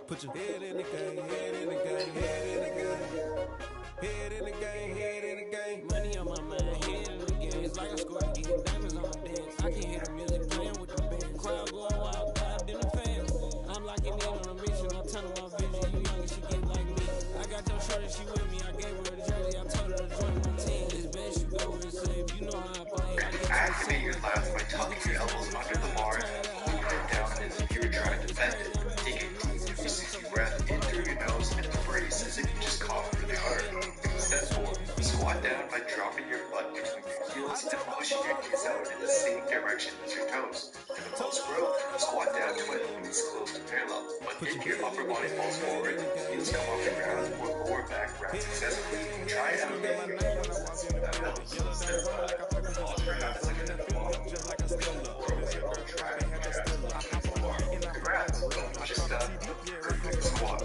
Put your head in the game, head in the game, head in the game. Head in the game, head in the game. Money on my mind, head in the game. It's like I scored again, diamonds on my dance. I can hear the music playing with the band. Crowd going wild, dived in the fans. I'm locking in on a mission, I'm tunnel my vision. You young and she get like me. I got your shorty, she with me. I gave her a jersey, I told her to join my team. It's best you go and save. You know how I play. I get activate your left by tucking your elbows under the bars, hold it down as if you were trying to bend it. Take a deep 360 breath in through your nose and embrace as if you just coughed really hard. Step 4. Squat down by dropping your butt between your heels and pushing your knees out in the same direction as your toes. In the most row, squat down to when knees close to parallel. But if your upper body falls forward, heels come off the ground or lower back round successfully. Try out again. Step 5. Pause for half a second at the bottom. Congrats. Just done. Perfect squat.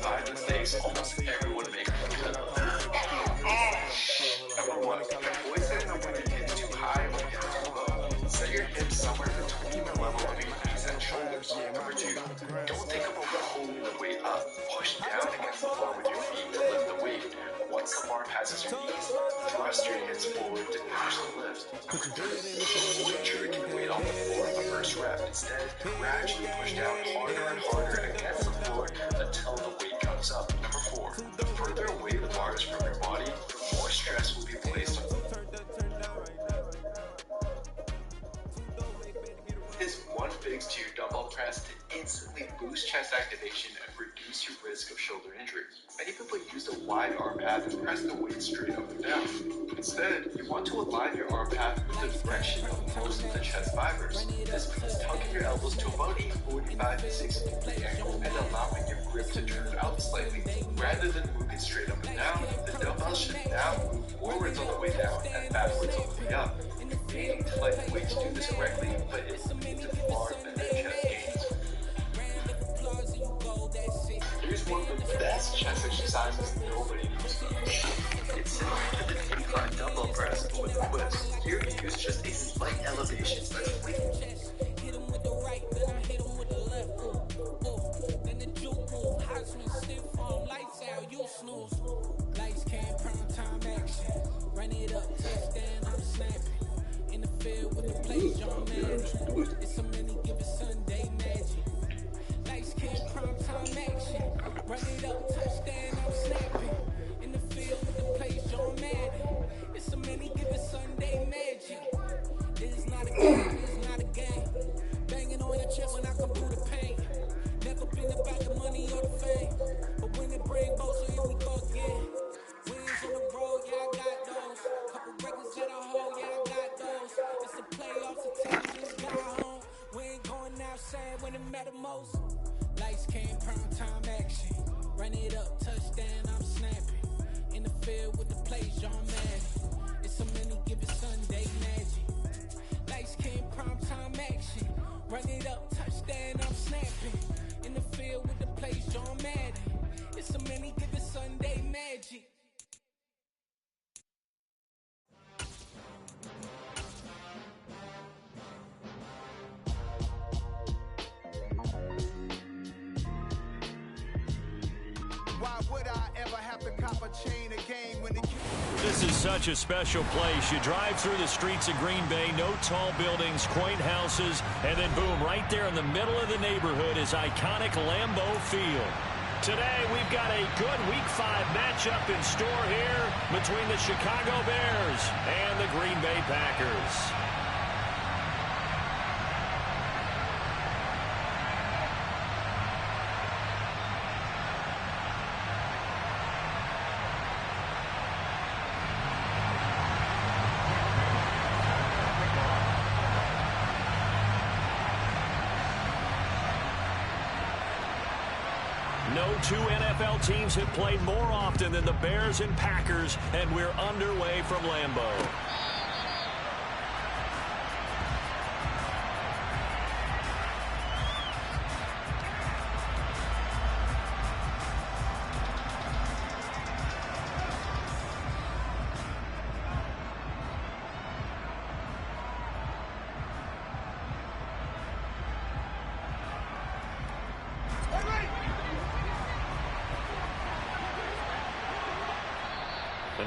Five mistakes almost everyone makes. Number 1. Avoid setting up when your hips too high or your hips too low. Set your hips somewhere between the level of your knees and shoulders. Number 2. Don't think about pulling the weight up. Push down against the floor with your feet to lift the weight. Once the bar passes your knees, thrust your hips forward to finish the lift. Number 3. Avoid jerking your weight off the floor in the first rep. Instead, gradually push down harder and harder against the floor until the weight comes up. Number 4. The further away the bar is from your body, the more stress will be placed on This one fix to your dumbbell press to instantly boost chest activation and reduce your risk of shoulder injury. Many people use the wide arm path and press the weight straight up and down. Instead, you want to align your arm path with the direction of most of the chest fibers. This means tucking your elbows to about a 45 to 60 degree angle and allowing your grip to turn out slightly. Rather than moving straight up and down, the dumbbell should now move forwards on the way down and backwards on the way up. You need to let the weights do this correctly, but it means a far better chest gains. Here's one of the best chest exercises nobody knows about. It's similar to the incline dumbbell press, but with a twist. Here we use just a slight elevation specially. Hit him with the right, then I hit him with the left. Then the juke move, high swing, stiff arm, lights out, you snooze. Lights came, prime time action. Run it up, touchdown, I'm snapping. In the field with the play, John Madden. It's a many given Sunday magic. Lights came, prime time action. Run it up, touchdown, I'm snapping. In the field with the play, John Madden. It's a many given Sunday magic. This is not a game, this is not a game. Banging on your chest when I come through the pain. Never been about the money or the fame. But when it bring both, so here we go again. Wins on the road, yeah, I got those. Couple records that I hold, yeah, I got those. It's the playoffs, the team just got home. We ain't going outside when it matter most. Lights came, prime time action. Run it up, touchdown, I'm snapping. In the field with the plays, John Madden. It's a many given Sunday magic. Lights came, prime time action. Run it up, touchdown, I'm snapping. In the field with the plays, John Madden. It's a many given Sunday magic. Why would I ever have to cop a chain again when it This is such a special place. You drive through the streets of Green Bay, no tall buildings, quaint houses, and then boom, right there in the middle of the neighborhood is iconic Lambeau Field. Today, we've got a good Week 5 matchup in store here between the Chicago Bears and the Green Bay Packers. No two NFL teams have played more often than the Bears and Packers, and we're underway from Lambeau.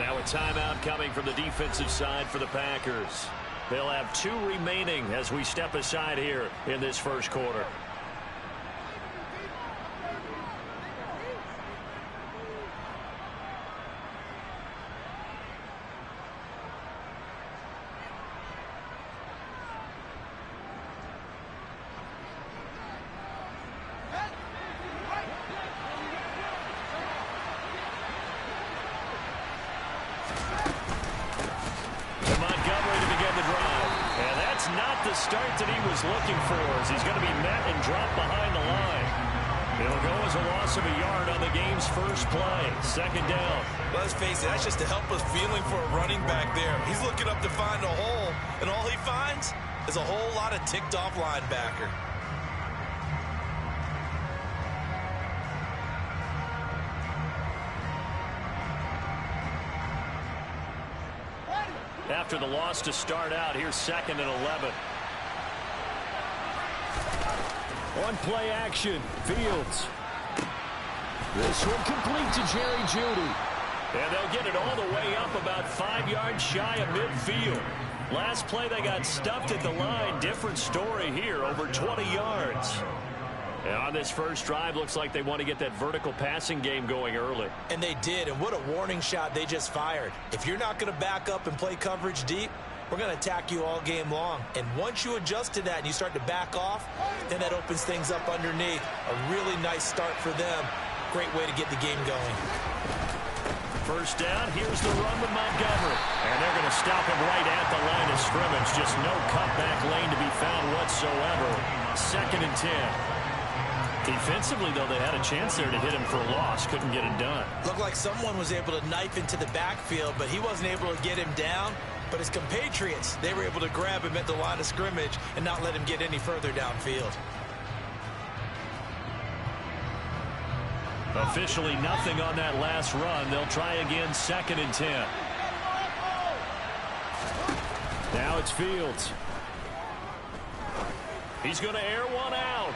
now a timeout coming from the defensive side for the Packers. They'll have 2 remaining as we step aside here in this first quarter. The start that he was looking for as he's going to be met and dropped behind the line. It'll go as a loss of a yard on the game's first play. Second down. Let's face it, that's just a helpless feeling for a running back there. He's looking up to find a hole, and all he finds is a whole lot of ticked-off linebacker. After the loss to start out, here's 2nd and 11. On play action, Fields. This one complete to Jerry Jeudy. And they'll get it all the way up about 5 yards shy of midfield. Last play they got stuffed at the line. Different story here, over 20 yards. And on this first drive, looks like they want to get that vertical passing game going early. And they did, and what a warning shot they just fired. If you're not going to back up and play coverage deep, we're going to attack you all game long. And once you adjust to that and you start to back off, then that opens things up underneath. A really nice start for them. Great way to get the game going. First down, here's the run with Montgomery. And they're going to stop him right at the line of scrimmage. Just no cutback lane to be found whatsoever. 2nd and 10. Defensively, though, they had a chance there to hit him for a loss. Couldn't get it done. Looked like someone was able to knife into the backfield, but he wasn't able to get him down. But his compatriots, they were able to grab him at the line of scrimmage and not let him get any further downfield. Officially nothing on that last run. They'll try again, 2nd and 10. Now it's Fields. He's going to air one out.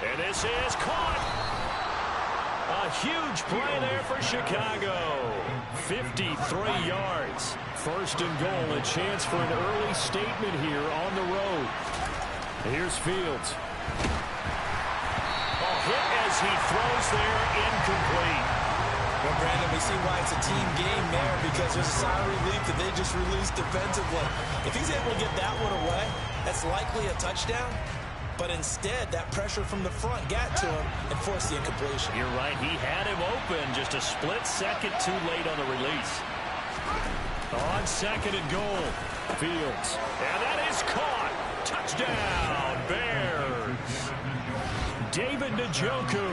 And this is caught. A huge play there for Chicago. 53 yards. 1st and goal. A chance for an early statement here on the road. Here's Fields. A hit as he throws there, incomplete. Well, Brandon, we see why it's a team game there, because there's a sigh of relief that they just released defensively. If he's able to get that one away, that's likely a touchdown. But instead, that pressure from the front got to him and forced the incompletion. You're right. He had him open. Just a split second too late on the release. On 2nd and goal, Fields. And that is caught. Touchdown, Bears. David Njoku,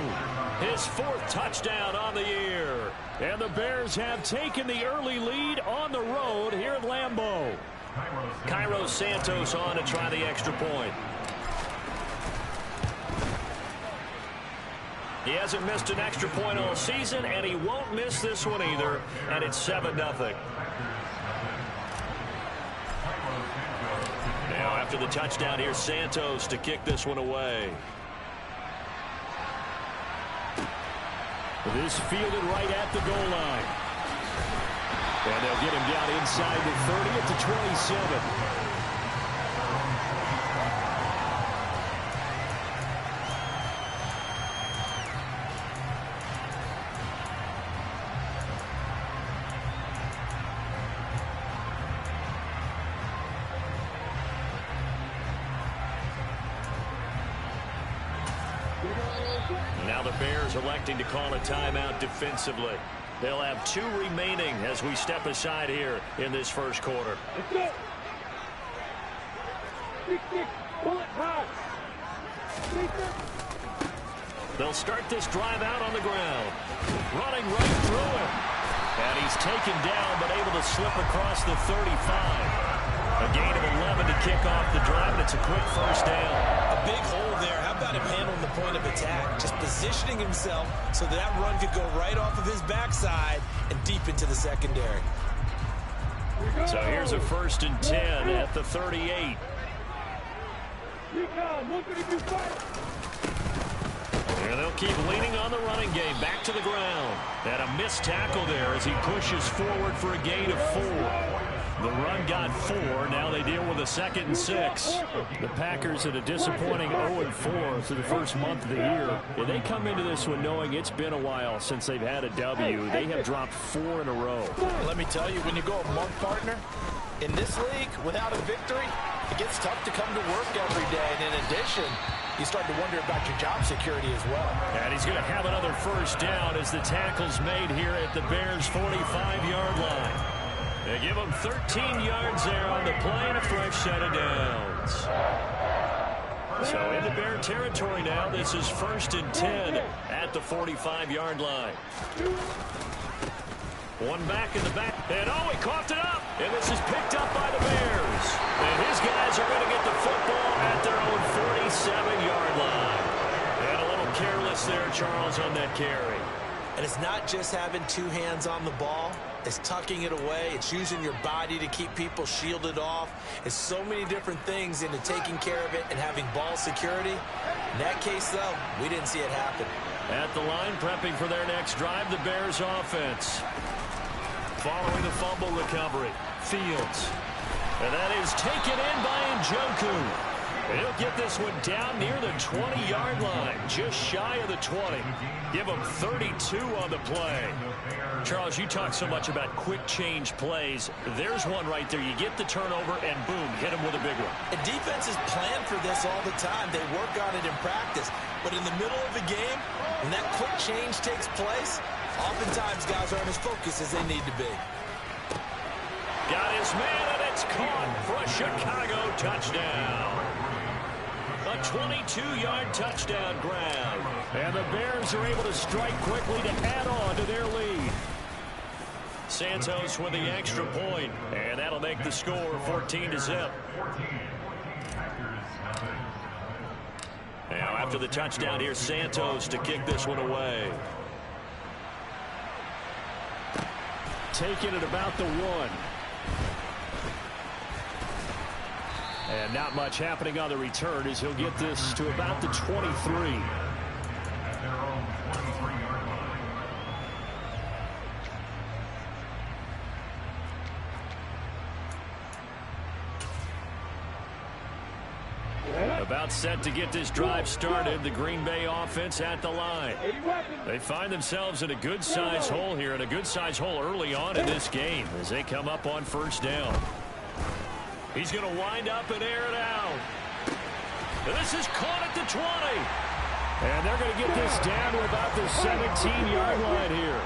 his 4th touchdown on the year. And the Bears have taken the early lead on the road here at Lambeau. Cairo Santos on to try the extra point. He hasn't missed an extra point all season, and he won't miss this one either, and it's 7-0. Now, after the touchdown, here's Santos to kick this one away. This fielded right at the goal line. And they'll get him down inside the 30 at the 27. Now the Bears electing to call a timeout defensively. They'll have 2 remaining as we step aside here in this first quarter. Let's go. Pull it hard. They'll start this drive out on the ground. Running right through him. And he's taken down but able to slip across the 35. A gain of 11 to kick off the drive, and it's a quick first down. A big hole there. How about him handling the point of attack? Just positioning himself so that run could go right off of his backside and deep into the secondary. So here's a 1st and 10 at the 38. And they'll keep leaning on the running game. Back to the ground. And a missed tackle there as he pushes forward for a gain of 4. The run got 4. Now they deal with a 2nd and 6. The Packers at a disappointing 0-4 through the first month of the year. And they come into this one knowing it's been a while since they've had a W. They have dropped 4 in a row. Let me tell you, when you go a month, partner, in this league, without a victory, it gets tough to come to work every day. And in addition, you start to wonder about your job security as well. And he's going to have another first down as the tackle's made here at the Bears' 45-yard line. They give him 13 yards there on the play and a fresh set of downs. So in the Bear territory now, this is 1st and 10 at the 45-yard line. One back in the back, and he coughed it up, and this is picked up by the Bears. And his guys are going to get the football at their own 47-yard line. And a little careless there, Charles, on that carry. And it's not just having 2 hands on the ball. It's tucking it away. It's using your body to keep people shielded off. It's so many different things into taking care of it and having ball security. In that case, though, we didn't see it happen. At the line, prepping for their next drive, the Bears offense. Following the fumble recovery, Fields. And that is taken in by Njoku. And he'll get this one down near the 20-yard line, just shy of the 20. Give him 32 on the play. Charles, you talk so much about quick change plays. There's one right there. You get the turnover, and boom, hit him with a big one. And defenses plan for this all the time. They work on it in practice. But in the middle of the game, when that quick change takes place, oftentimes guys aren't as focused as they need to be. Got his man, and it's caught for a Chicago touchdown. A 22-yard touchdown grab. And the Bears are able to strike quickly to add on to their lead. Santos with the extra point, and that'll make the score 14-0. Now after the touchdown, here's Santos to kick this one away. Taking it about the 1. And not much happening on the return as he'll get this to about the 23. About set to get this drive started. The Green Bay offense at the line. They find themselves in a good-sized hole here, and a good-sized hole early on in this game as they come up on first down. He's going to wind up and air it out. This is caught at the 20. And they're going to get this down to about the 17-yard line here.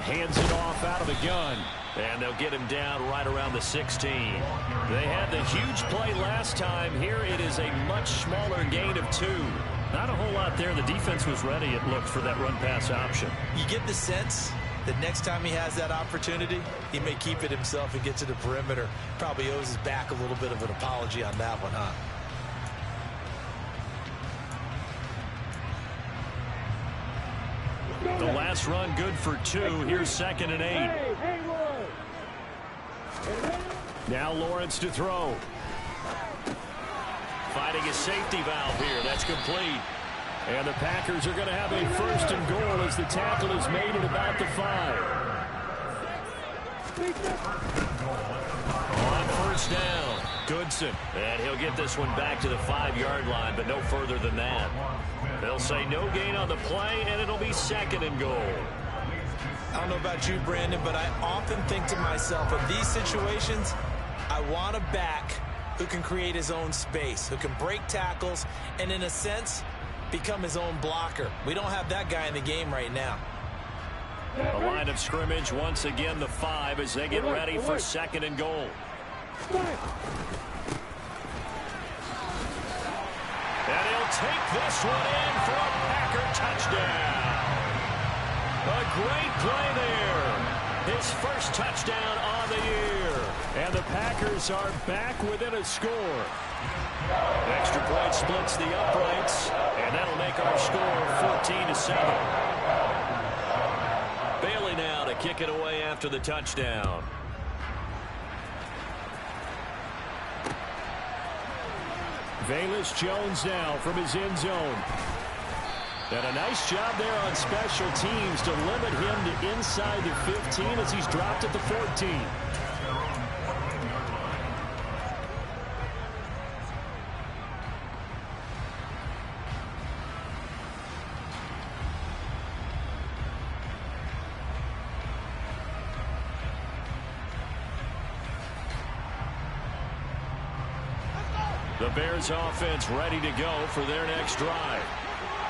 Hands it off out of the gun. And they'll get him down right around the 16. They had the huge play last time. Here it is a much smaller gain of 2. Not a whole lot there. The defense was ready, it looked, for that run-pass option. You get the sense that next time he has that opportunity, he may keep it himself and get to the perimeter. Probably owes his back a little bit of an apology on that one, huh? The last run good for 2. Here's 2nd and 8. Now Lawrence to throw. Fighting a safety valve here. That's complete. And the Packers are going to have a 1st and goal as the tackle is made at about the 5. On first down, Goodson. And he'll get this one back to the 5-yard line, but no further than that. They'll say no gain on the play, and it'll be 2nd and goal. I don't know about you, Brandon, but I often think to myself, in these situations, I want a back who can create his own space, who can break tackles, and in a sense, become his own blocker. We don't have that guy in the game right now. The line of scrimmage, once again, the 5 as they get ready for 2nd and goal. And he'll take this one in for a Packer touchdown. A great play there. His first touchdown on the year. And the Packers are back within a score. Extra point splits the uprights, and that'll make our score 14-7. Bailey now to kick it away after the touchdown. Velus Jones now from his end zone. And a nice job there on special teams to limit him to inside the 15 as he's dropped at the 14. The Bears offense ready to go for their next drive.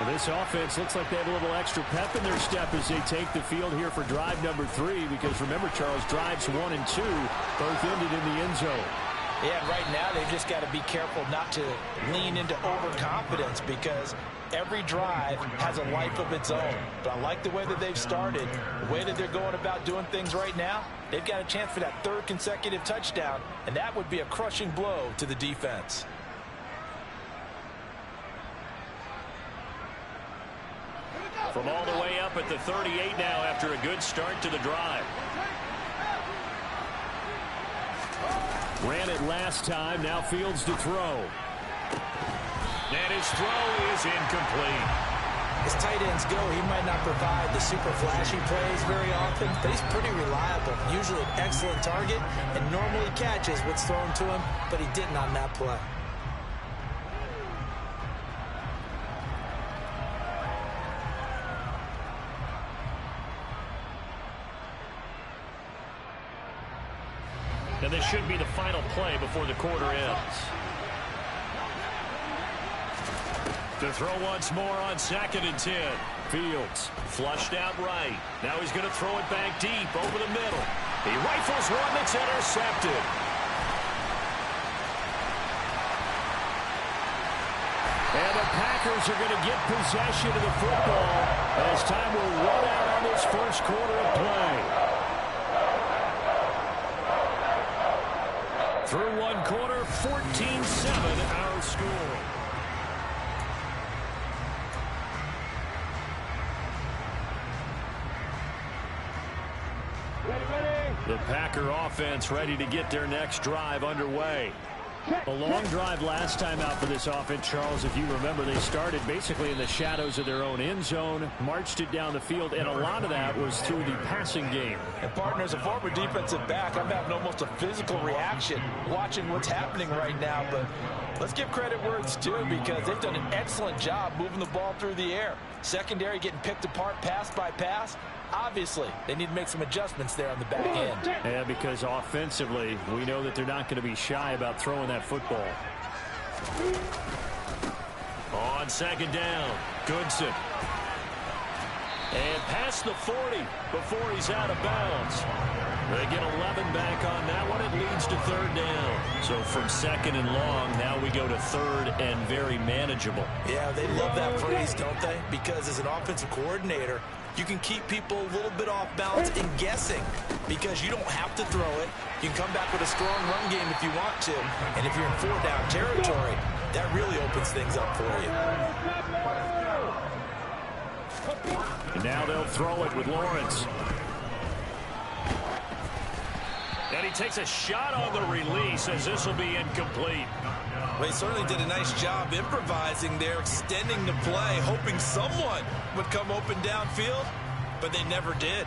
Well, this offense looks like they have a little extra pep in their step as they take the field here for drive number 3, because remember, Charles, drives 1 and 2 both ended in the end zone. Yeah, right now they've just got to be careful not to lean into overconfidence, because every drive has a life of its own. But I like the way that they've started, the way that they're going about doing things right now. They've got a chance for that 3rd consecutive touchdown, and that would be a crushing blow to the defense. From all the way up at the 38 now after a good start to the drive. Ran it last time, now Fields to throw. And his throw is incomplete. As tight ends go, he might not provide the super flashy plays very often, but he's pretty reliable. Usually an excellent target and normally catches what's thrown to him, but he didn't on that play. And this should be the final play before the quarter ends. To throw once more on 2nd and 10. Fields flushed out right. Now he's going to throw it back deep over the middle. He rifles one that's intercepted. And the Packers are going to get possession of the football as time will run out on this first quarter of play. Through one quarter, 14-7 our score. The Packer offense ready to get their next drive underway. A long drive last time out for this offense, Charles. If you remember, they started basically in the shadows of their own end zone, marched it down the field, and a lot of that was through the passing game. And partner, as a former defensive back, I'm having almost a physical reaction watching what's happening right now. But let's give credit where it's due, because they've done an excellent job moving the ball through the air. Secondary getting picked apart pass by pass. Obviously, they need to make some adjustments there on the back end. Yeah, because offensively, we know that they're not going to be shy about throwing that football. On 2nd down, Goodson. And past the 40 before he's out of bounds. They get 11 back on that one. It leads to 3rd down. So from 2nd and long, now we go to 3rd and very manageable. Yeah, they love that phrase, don't they? Because as an offensive coordinator, you can keep people a little bit off balance and guessing, because you don't have to throw it. You can come back with a strong run game if you want to. And if you're in 4-down territory, that really opens things up for you. And now they'll throw it with Lawrence. And he takes a shot on the release as this will be incomplete. Well, he certainly did a nice job improvising there, extending the play, hoping someone would come open downfield, but they never did.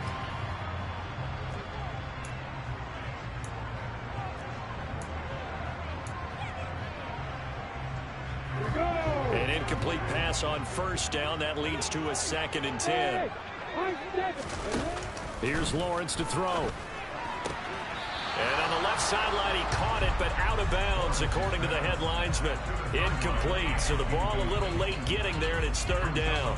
An incomplete pass on 1st down. That leads to a 2nd and 10. Here's Lawrence to throw. And on the left sideline, he caught it, but out of bounds, according to the head linesman. Incomplete, so the ball a little late getting there, and it's 3rd down.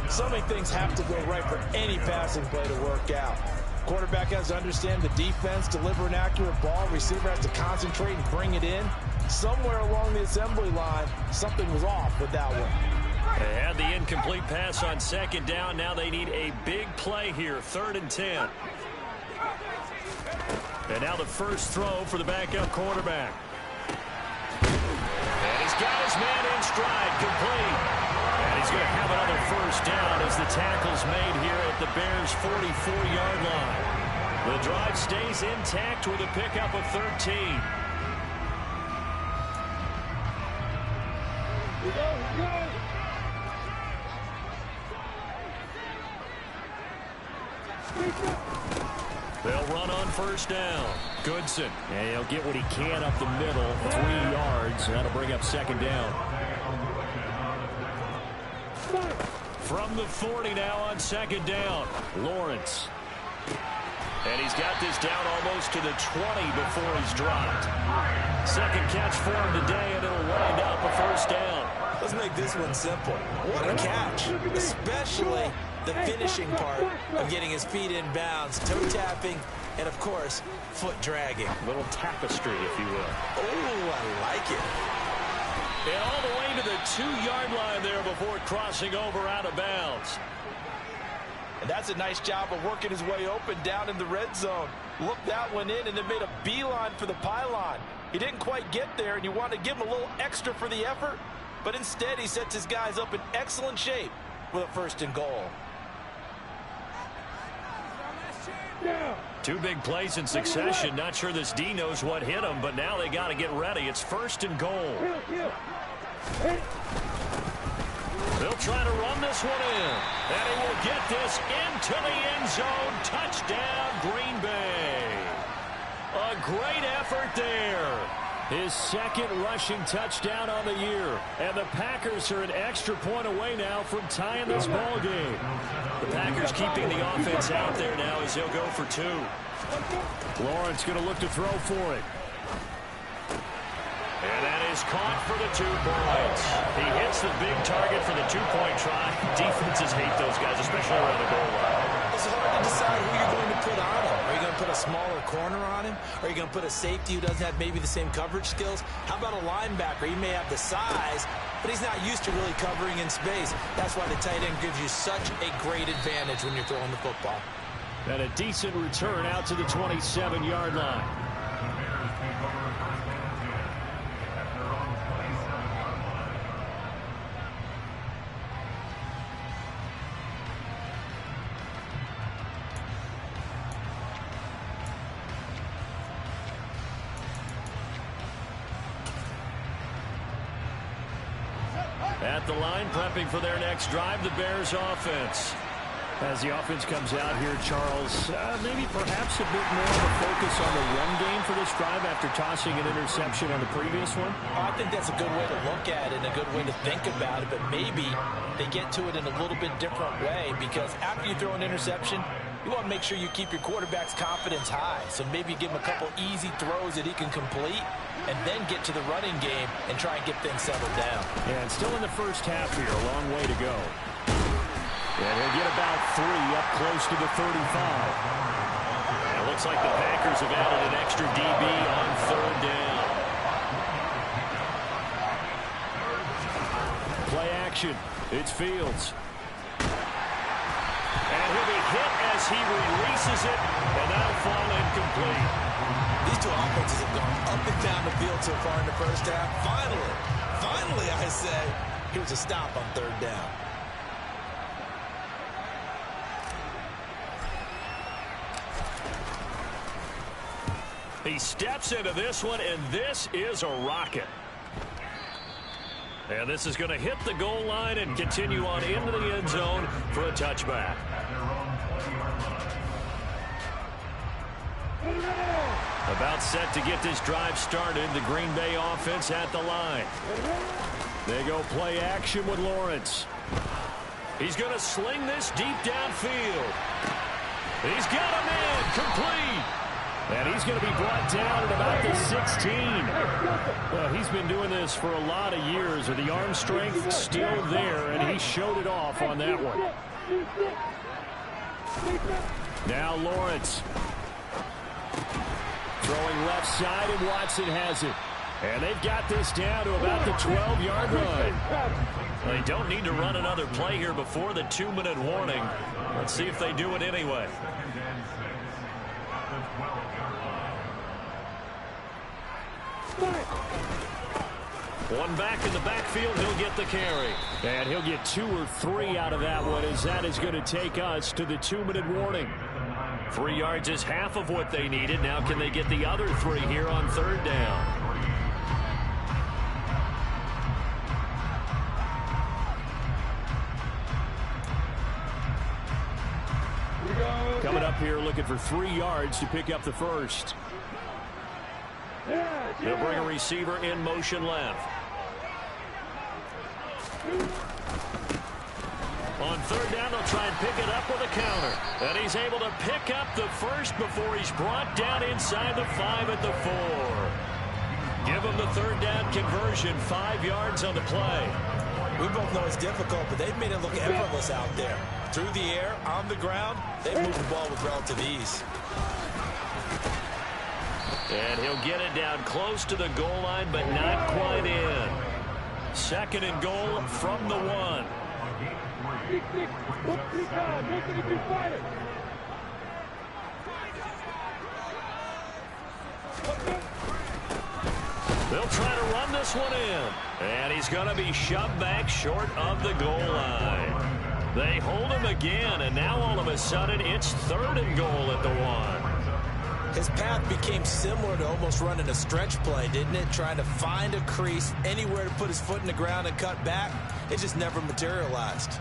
So many things have to go right for any passing play to work out. Quarterback has to understand the defense, deliver an accurate ball. Receiver has to concentrate and bring it in. Somewhere along the assembly line, something was off with that one. They had the incomplete pass on 2nd down. Now they need a big play here, 3rd and 10. And now the first throw for the backup quarterback. And he's got his man in stride, complete. And he's going to have another 1st down as the tackle's made here at the Bears' 44-yard line. The drive stays intact with a pickup of 13. They'll run on first down. Goodson. And he'll get what he can up the middle. 3 yards. That'll bring up second down. From the 40 now on second down. Lawrence. And he's got this down almost to the 20 before he's dropped. Second catch for him today, and it'll wind up a first down. Let's make this one simple. What a catch, especially the finishing part of getting his feet in bounds, toe tapping, and of course, foot dragging. Little tapestry, if you will. Oh, I like it. And all the way to the 2-yard line there before crossing over out of bounds. And that's a nice job of working his way open down in the red zone. Looked that one in and then made a beeline for the pylon. He didn't quite get there, and you want to give him a little extra for the effort, but instead he sets his guys up in excellent shape with a first and goal. 2 big plays in succession. Not sure this D knows what hit him, but now they got to get ready. It's first and goal. They'll try to run this one in. And he will get this into the end zone. Touchdown, Green Bay. A great effort there. His second rushing touchdown on the year. And the Packers are an extra point away now from tying this ball game. The Packers keeping the offense out there now as he'll go for 2. Lawrence going to look to throw for it. And that is caught for the 2 points. He hits the big target for the 2-point try. Defenses hate those guys, especially around the goal line. It's hard to decide who you're going to put on him. Are you going to put a smaller corner on him? Are you going to put a safety who doesn't have maybe the same coverage skills? How about a linebacker? He may have the size, but he's not used to really covering in space. That's why the tight end gives you such a great advantage when you're throwing the football. And a decent return out to the 27-yard line. At the line, prepping for their next drive, the Bears offense. As the offense comes out here, Charles, maybe perhaps a bit more of a focus on the run game for this drive after tossing an interception on the previous one? I think that's a good way to look at it and a good way to think about it, but maybe they get to it in a little bit different way because after you throw an interception, you want to make sure you keep your quarterback's confidence high. So maybe give him a couple easy throws that he can complete and then get to the running game and try and get things settled down. Yeah, and still in the first half here, a long way to go. And he'll get about 3 up close to the 35. And it looks like the Packers have added an extra DB on third down. Play action. It's Fields. And he'll be hit as he releases it, and that'll fall incomplete. These two offenses have gone up and down the field so far in the first half. Finally, I say, here's a stop on third down. He steps into this one, and this is a rocket. And this is going to hit the goal line and continue on into the end zone for a touchback. About set to get this drive started, the Green Bay offense at the line. They go play action with Lawrence. He's going to sling this deep downfield. He's got him in, complete. And he's going to be brought down at about the 16. Well, he's been doing this for a lot of years, and the arm strength still there, and he showed it off on that one. Now Lawrence. Throwing left side, and Watson has it. And they've got this down to about the 12-yard line. They don't need to run another play here before the 2-minute warning. Let's see if they do it anyway. One back in the backfield, he'll get the carry. And he'll get 2 or 3 out of that one, as that is going to take us to the 2-minute warning. 3 yards is half of what they needed. Now can they get the other 3 here on third down? up here looking for 3 yards to pick up the first. They'll bring a receiver in motion left. On third down, they'll try and pick it up with a counter. And he's able to pick up the first before he's brought down inside the 5 at the 4. Give him the third down conversion, 5 yards on the play. We both know it's difficult, but they've made it look effortless out there. Through the air, on the ground, they've moved the ball with relative ease. And he'll get it down close to the goal line, but not quite in. 2nd and goal from the 1. They'll try to run this one in. And he's going to be shoved back short of the goal line. They hold him again, and now all of a sudden it's 3rd and goal at the 1. His path became similar to almost running a stretch play, didn't it? Trying to find a crease, anywhere to put his foot in the ground and cut back. It just never materialized.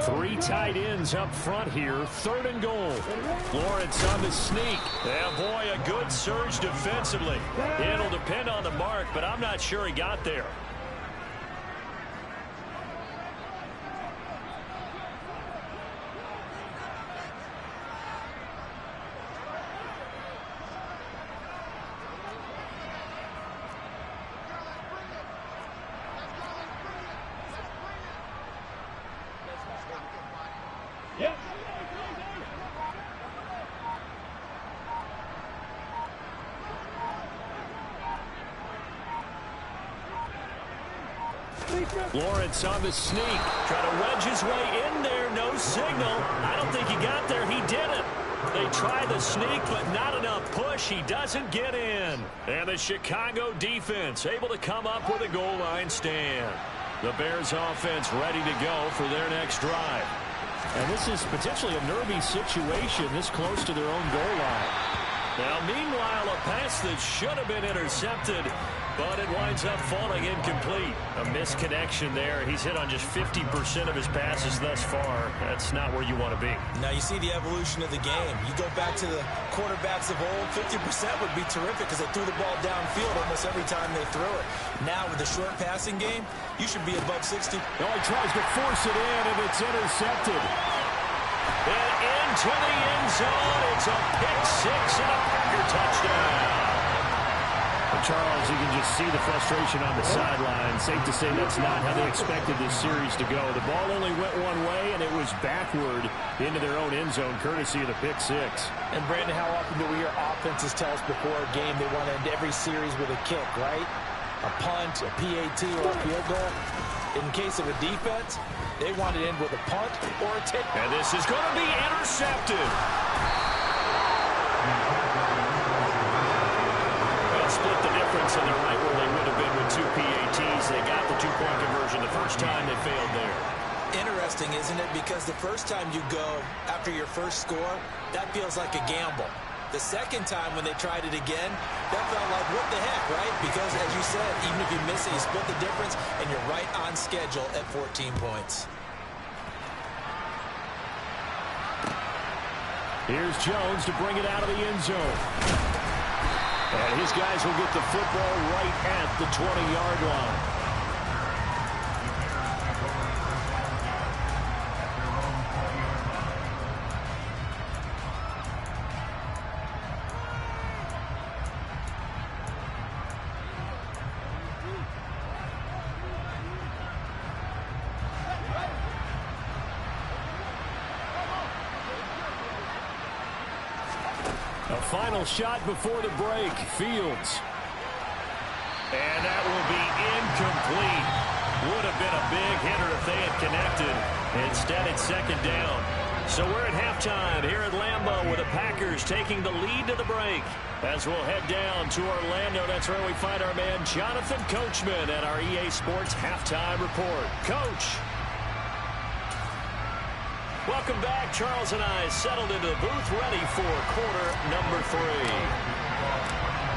3 tight ends up front here. 3rd and goal. Lawrence on the sneak. Yeah, boy, a good surge defensively. It'll depend on the mark, but I'm not sure he got there. Lawrence on the sneak. Try to wedge his way in there. No signal. I don't think he got there. He didn't. They try the sneak, but not enough push. He doesn't get in. And the Chicago defense able to come up with a goal line stand. The Bears offense ready to go for their next drive. And this is potentially a nervy situation this close to their own goal line. Now, meanwhile, a pass that should have been intercepted, but it winds up falling incomplete. A misconnection there. He's hit on just 50% of his passes thus far. That's not where you want to be. Now you see the evolution of the game. You go back to the quarterbacks of old, 50% would be terrific because they threw the ball downfield almost every time they threw it. Now with the short passing game, you should be above 60. Oh, he tries to force it in, and it's intercepted. And into the end zone. It's a pick six and a Packer touchdown. Charles, you can just see the frustration on the sideline. Safe to say that's not how they expected this series to go. The ball only went one way, and it was backward into their own end zone, courtesy of the pick six. And, Brandon, how often do we hear offenses tell us before a game they want to end every series with a kick, right? A punt, a PAT, or a field goal. In case of a defense, they want to end with a punt or a take. And this is going to be intercepted. Split the difference, and they're right where they would have been with 2 PATs. They got the 2-point conversion the first time. They failed there. Interesting, isn't it? Because the first time you go after your first score, that feels like a gamble. The second time when they tried it again, that felt like, what the heck, right? Because, as you said, even if you miss it, you split the difference, and you're right on schedule at 14 points. Here's Jones to bring it out of the end zone. And his guys will get the football right at the 20-yard line. Final shot before the break. Fields. And that will be incomplete. Would have been a big hitter if they had connected. Instead, it's second down. So we're at halftime here at Lambeau with the Packers taking the lead to the break. As we'll head down to Orlando, that's where we find our man Jonathan Coachman at our EA Sports Halftime Report. Coach. Welcome back. Charles and I settled into the booth ready for quarter number 3.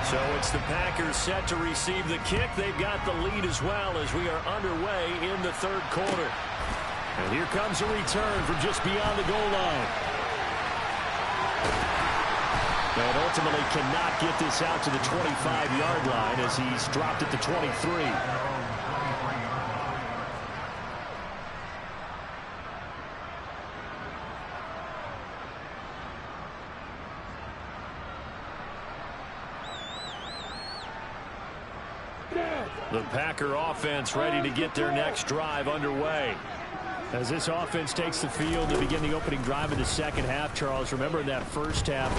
So it's the Packers set to receive the kick. They've got the lead as well as we are underway in the third quarter. And here comes a return from just beyond the goal line. And ultimately cannot get this out to the 25-yard line as he's dropped at the 23. The Packer offense ready to get their next drive underway. As this offense takes the field to begin the opening drive of the second half, Charles, remember in that first half,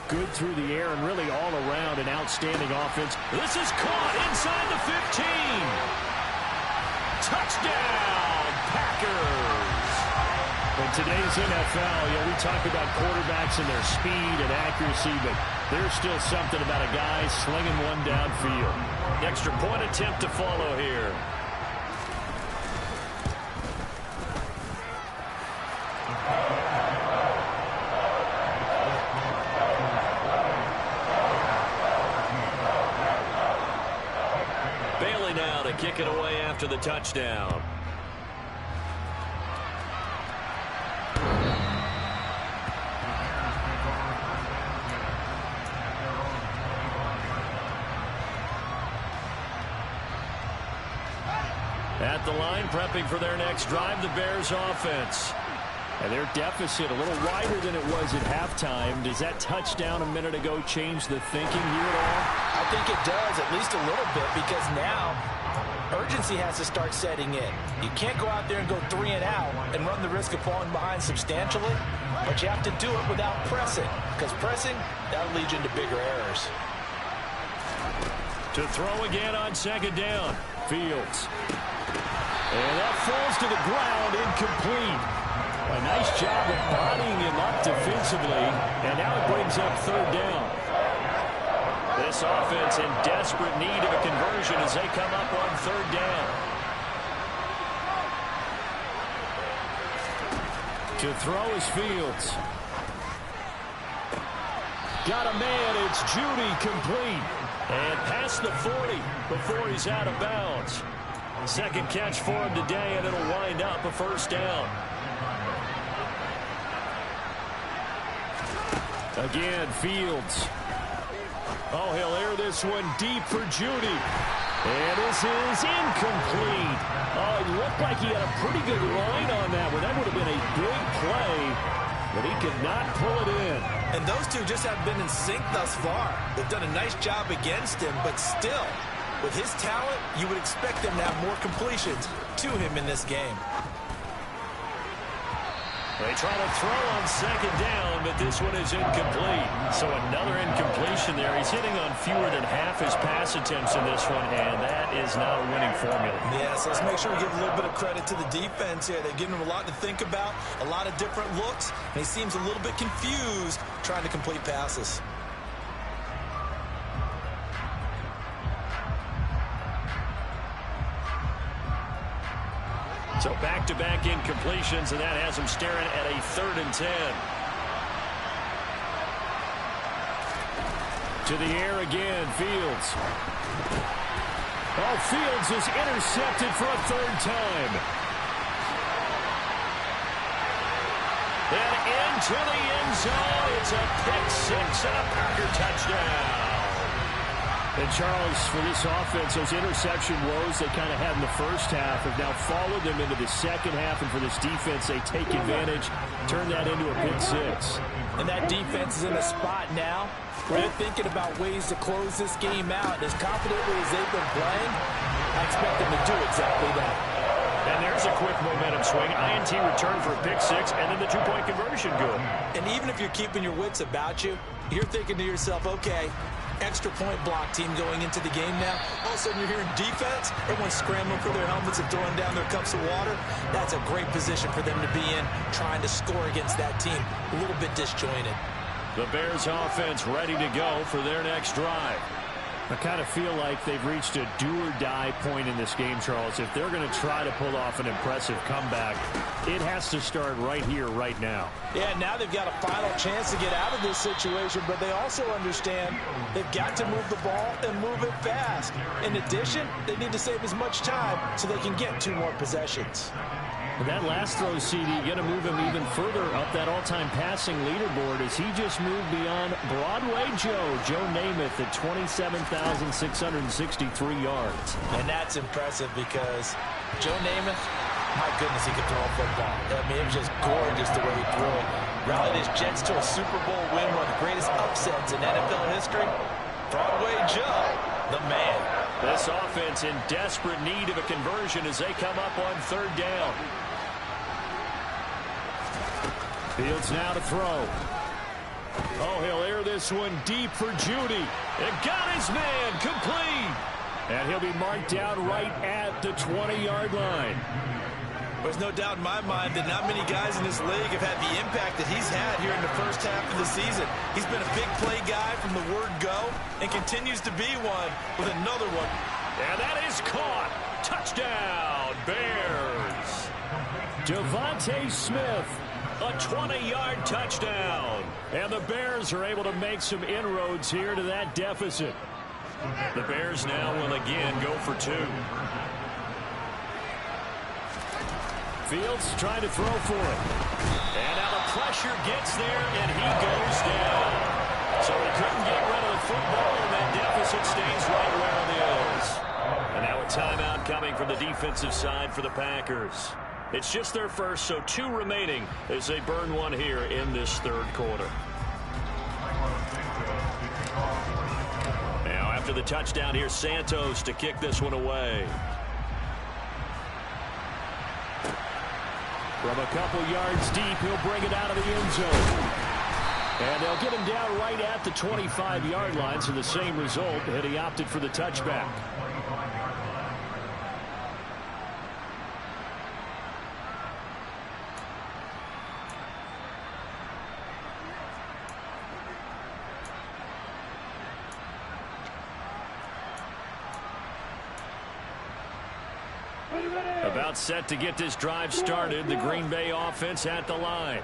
good through the air and really all around an outstanding offense. This is caught inside the 15. Touchdown, Packers. In today's NFL, we talk about quarterbacks and their speed and accuracy, but there's still something about a guy slinging one downfield. Extra point attempt to follow here. Bailey now to kick it away after the touchdown. At the line, prepping for their next drive, the Bears offense. And their deficit a little wider than it was at halftime. Does that touchdown a minute ago change the thinking here at all? I think it does, at least a little bit, because now urgency has to start setting in. You can't go out there and go 3 and out and run the risk of falling behind substantially, but you have to do it without pressing, because pressing, that'll lead you into bigger errors. To throw again on second down, Fields. And that falls to the ground, incomplete. A nice job of bodying him up defensively, and now it brings up third down. This offense in desperate need of a conversion as they come up on third down. To throw is Fields. Got a man, it's Judy, complete. And past the 40 before he's out of bounds. Second catch for him today, and it'll wind up a first down. Again, Fields. Oh, he'll air this one deep for Judy. And this is incomplete. Oh, it looked like he had a pretty good line on that one. That would have been a big play, but he could not pull it in. And those two just haven't been in sync thus far. They've done a nice job against him, but still, with his talent, you would expect them to have more completions to him in this game. They try to throw on second down, but this one is incomplete. So another incompletion there. He's hitting on fewer than half his pass attempts in this one, and that is not a winning formula. Yeah, so let's make sure we give a little bit of credit to the defense here. They've given him a lot to think about, a lot of different looks, and he seems a little bit confused trying to complete passes. So back-to-back incompletions, and that has him staring at a 3rd and 10. To the air again, Fields. Oh, Fields is intercepted for a 3rd time. And into the end zone. It's a pick 6 and a Packer touchdown. And Charles, for this offense, those interception woes they kind of had in the first half have now followed them into the second half. And for this defense, they take advantage, turn that into a pick 6. And that defense is in a spot now where they're thinking about ways to close this game out. As confidently as they've been playing, I expect them to do exactly that. And there's a quick momentum swing. INT return for a pick 6, and then the 2-point conversion good. And even if you're keeping your wits about you, you're thinking to yourself, okay, extra point block team going into the game now. All of a sudden you're hearing defense. Everyone's scrambling for their helmets and throwing down their cups of water. That's a great position for them to be in, trying to score against that team. A little bit disjointed. The Bears offense ready to go for their next drive. I kind of feel like they've reached a do-or-die point in this game, Charles. If they're going to try to pull off an impressive comeback, it has to start right here, right now. Yeah, now they've got a final chance to get out of this situation, but they also understand they've got to move the ball and move it fast. In addition, they need to save as much time so they can get 2 more possessions. That last throw, CD, going to move him even further up that all-time passing leaderboard as he just moved beyond Broadway Joe Namath at 27,663 yards. And that's impressive because Joe Namath, my goodness, he could throw a football. I mean, it was just gorgeous the way he threw it. Rallied his Jets to a Super Bowl win, one of the greatest upsets in NFL history. Broadway Joe, the man. This offense in desperate need of a conversion as they come up on third down. Fields now to throw. Oh, he'll air this one deep for Judy. It got his man complete. And he'll be marked down right at the 20-yard line. There's no doubt in my mind that not many guys in this league have had the impact that he's had here in the first half of the season. He's been a big play guy from the word go and continues to be one with another one. And that is caught. Touchdown, Bears. Devontae Smith, a 20-yard touchdown. And the Bears are able to make some inroads here to that deficit. The Bears now will again go for two. Fields trying to throw for it. And now the pressure gets there, and he goes down. So he couldn't get rid of the football, and that deficit stays right where it is. And now a timeout coming from the defensive side for the Packers. It's just their first, so two remaining as they burn one here in this third quarter. Now after the touchdown, here's Santos to kick this one away. From a couple yards deep, he'll bring it out of the end zone. And they'll get him down right at the 25-yard line, so the same result, and he opted for the touchback. About set to get this drive started. The Green Bay offense at the line.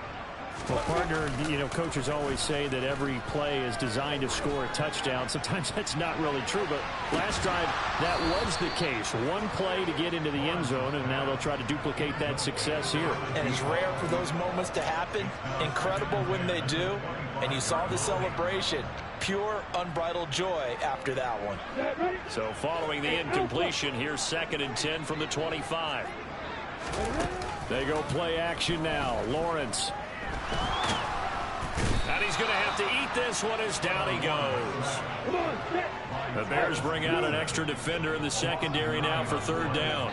Well, partner, you know, coaches always say that every play is designed to score a touchdown. Sometimes that's not really true, but last drive, that was the case. One play to get into the end zone, and now they'll try to duplicate that success here. And it's rare for those moments to happen. Incredible when they do. And you saw the celebration. Pure, unbridled joy after that one. So following the incompletion, here's 2nd and 10 from the 25. They go play action now. Lawrence. And he's going to have to eat this one as down he goes. The Bears bring out an extra defender in the secondary now for third down.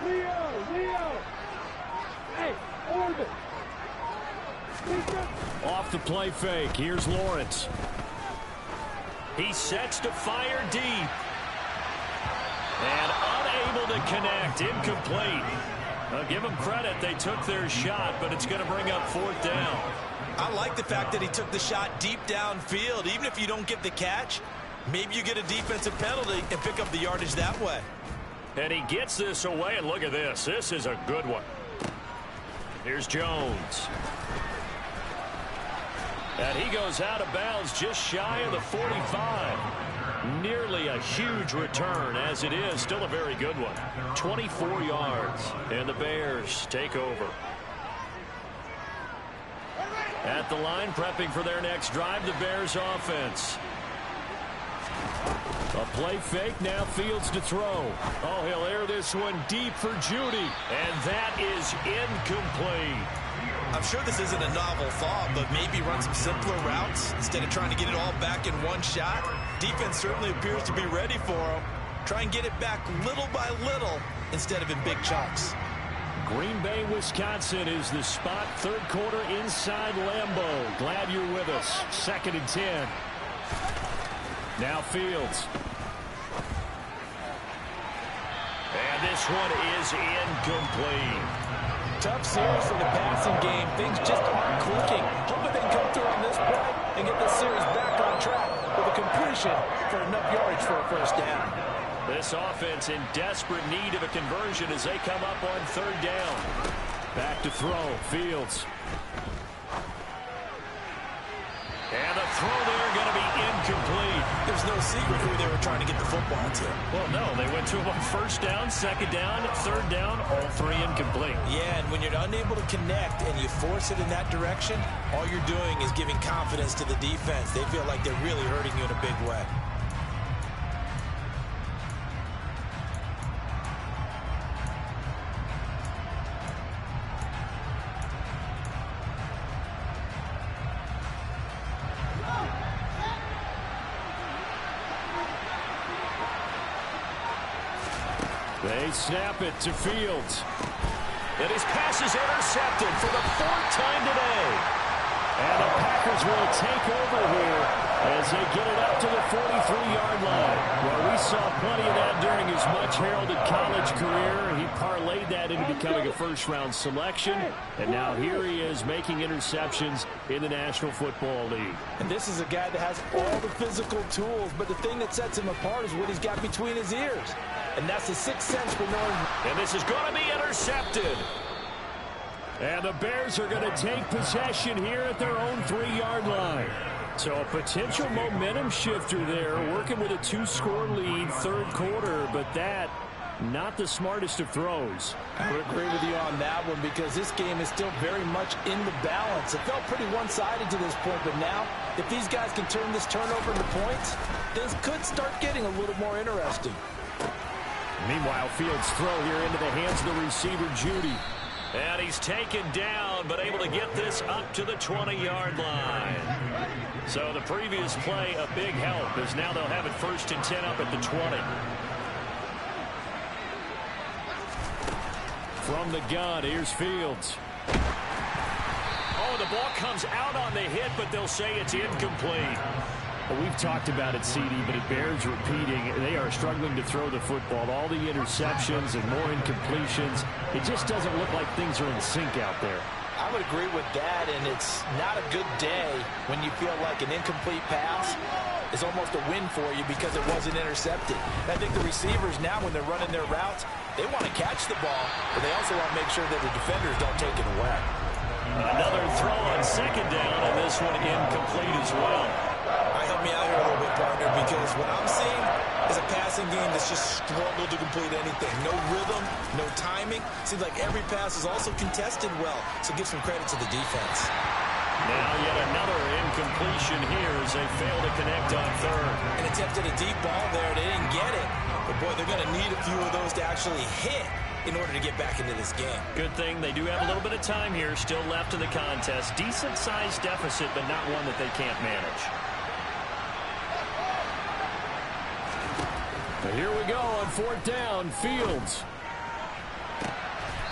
Leo. Hey, orbit. Off the play fake. Here's Lawrence. He sets to fire deep. And unable to connect. Incomplete. I'll give them credit. They took their shot, but it's going to bring up fourth down. I like the fact that he took the shot deep downfield. Even if you don't get the catch, maybe you get a defensive penalty and pick up the yardage that way. And he gets this away, and look at this. This is a good one. Here's Jones. And he goes out of bounds just shy of the 45. Nearly a huge return, as it is. Still a very good one. 24 yards. And the Bears take over. At the line, prepping for their next drive, the Bears offense. A play fake, now Fields to throw. Oh, he'll air this one deep for Judy. And that is incomplete. I'm sure this isn't a novel thought, but maybe run some simpler routes instead of trying to get it all back in one shot. Defense certainly appears to be ready for him. Try and get it back little by little instead of in big chunks. Green Bay, Wisconsin is the spot. Third quarter inside Lambeau. Glad you're with us. 2nd and 10. Now Fields. And this one is incomplete. Tough series for the passing game. Things just aren't clicking. Hoping they can come through on this play and get this series back on track with a completion for enough yardage for a first down. This offense in desperate need of a conversion as they come up on third down. Back to throw. Fields. And the throw there going to be incomplete. incomplete. There's no secret who they were trying to get the football to. Well, no, they went to him on first down, second down, third down, all three incomplete. Yeah, and when you're unable to connect and you force it in that direction, all you're doing is giving confidence to the defense. They feel like they're really hurting you in a big way. They snap it to Fields. And his pass is intercepted for the fourth time today. And the Packers will take over here as they get it up to the 43-yard line. Well, we saw plenty of that during his much-heralded college career. He parlayed that into becoming a first-round selection. And now here he is making interceptions in the National Football League. And this is a guy that has all the physical tools, but the thing that sets him apart is what he's got between his ears. And that's the sixth sense for knowing. And this is going to be intercepted. And the Bears are going to take possession here at their own 3-yard line. So a potential momentum shifter there, working with a 2-score lead, third quarter, but that not the smartest of throws. I would agree with you on that one because this game is still very much in the balance. It felt pretty one-sided to this point, but now if these guys can turn this turnover into points, things could start getting a little more interesting. Meanwhile, Fields' throw here into the hands of the receiver, Judy. And he's taken down, but able to get this up to the 20-yard line. So the previous play, a big help, as now they'll have it 1st and 10 up at the 20. From the gun, here's Fields. Oh, the ball comes out on the hit, but they'll say it's incomplete. Well, we've talked about it, CD, but it bears repeating. They are struggling to throw the football. All the interceptions and more incompletions. It just doesn't look like things are in sync out there. I would agree with that, and it's not a good day when you feel like an incomplete pass is almost a win for you because it wasn't intercepted. I think the receivers now, when they're running their routes, they want to catch the ball, but they also want to make sure that the defenders don't take it away. Another throw on second down, and this one incomplete as well. Help me out here a little bit, partner, because what I'm seeing is a passing game that's just struggled to complete anything. No rhythm, no timing. Seems like every pass is also contested well, so give some credit to the defense. Now yet another incompletion here as they fail to connect on third. And attempted a deep ball there. They didn't get it. But, boy, they're going to need a few of those to actually hit in order to get back into this game. Good thing they do have a little bit of time here still left in the contest. Decent-sized deficit, but not one that they can't manage. But here we go on 4th down, Fields.